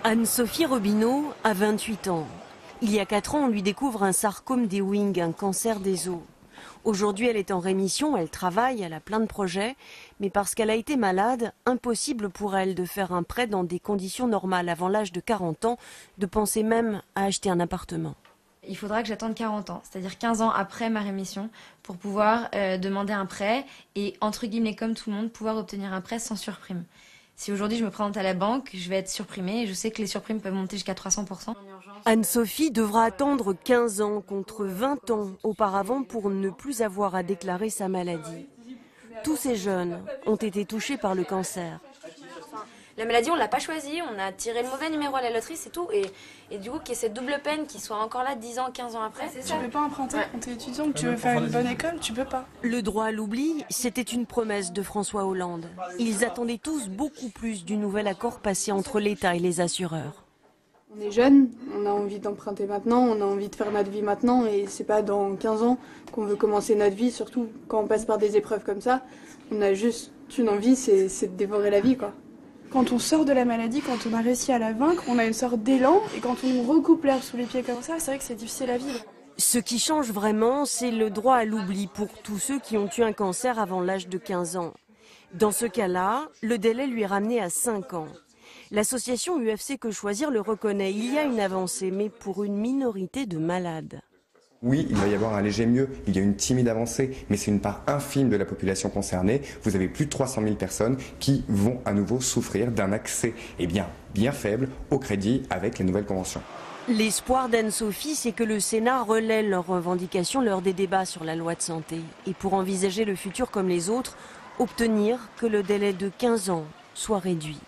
Anne-Sophie Robineau a 28 ans. Il y a 4 ans, on lui découvre un sarcome des Ewing, un cancer des os. Aujourd'hui, elle est en rémission, elle travaille, elle a plein de projets. Mais parce qu'elle a été malade, impossible pour elle de faire un prêt dans des conditions normales avant l'âge de 40 ans, de penser même à acheter un appartement. Il faudra que j'attende 40 ans, c'est-à-dire 15 ans après ma rémission, pour pouvoir demander un prêt et, entre guillemets, comme tout le monde, pouvoir obtenir un prêt sans surprime. Si aujourd'hui je me présente à la banque, je vais être surprimée et je sais que les surprimes peuvent monter jusqu'à 300%. Anne-Sophie devra attendre 15 ans contre 20 ans auparavant pour ne plus avoir à déclarer sa maladie. Tous ces jeunes ont été touchés par le cancer. La maladie, on ne l'a pas choisie, on a tiré le mauvais numéro à la loterie, c'est tout. Et du coup, qu'il y ait cette double peine qui soit encore là 10 ans, 15 ans après, c'est ça. Tu ne peux pas emprunter quand tu es étudiant, que tu veux faire une bonne école, tu peux pas. Le droit à l'oubli, c'était une promesse de François Hollande. Ils attendaient tous beaucoup plus du nouvel accord passé entre l'État et les assureurs. On est jeunes, on a envie d'emprunter maintenant, on a envie de faire notre vie maintenant et c'est pas dans 15 ans qu'on veut commencer notre vie, surtout quand on passe par des épreuves comme ça. On a juste une envie, c'est de dévorer la vie, quoi. Quand on sort de la maladie, quand on a réussi à la vaincre, on a une sorte d'élan et quand on nous recoupe l'herbe sous les pieds comme ça, c'est vrai que c'est difficile à vivre. Ce qui change vraiment, c'est le droit à l'oubli pour tous ceux qui ont eu un cancer avant l'âge de 15 ans. Dans ce cas-là, le délai lui est ramené à 5 ans. L'association UFC Que Choisir le reconnaît, il y a une avancée, mais pour une minorité de malades. Oui, il va y avoir un léger mieux, il y a une timide avancée, mais c'est une part infime de la population concernée. Vous avez plus de 300 000 personnes qui vont à nouveau souffrir d'un accès bien faible au crédit avec les nouvelles conventions. L'espoir d'Anne-Sophie, c'est que le Sénat relaie leurs revendications lors des débats sur la loi de santé. Et pour envisager le futur comme les autres, obtenir que le délai de 15 ans soit réduit.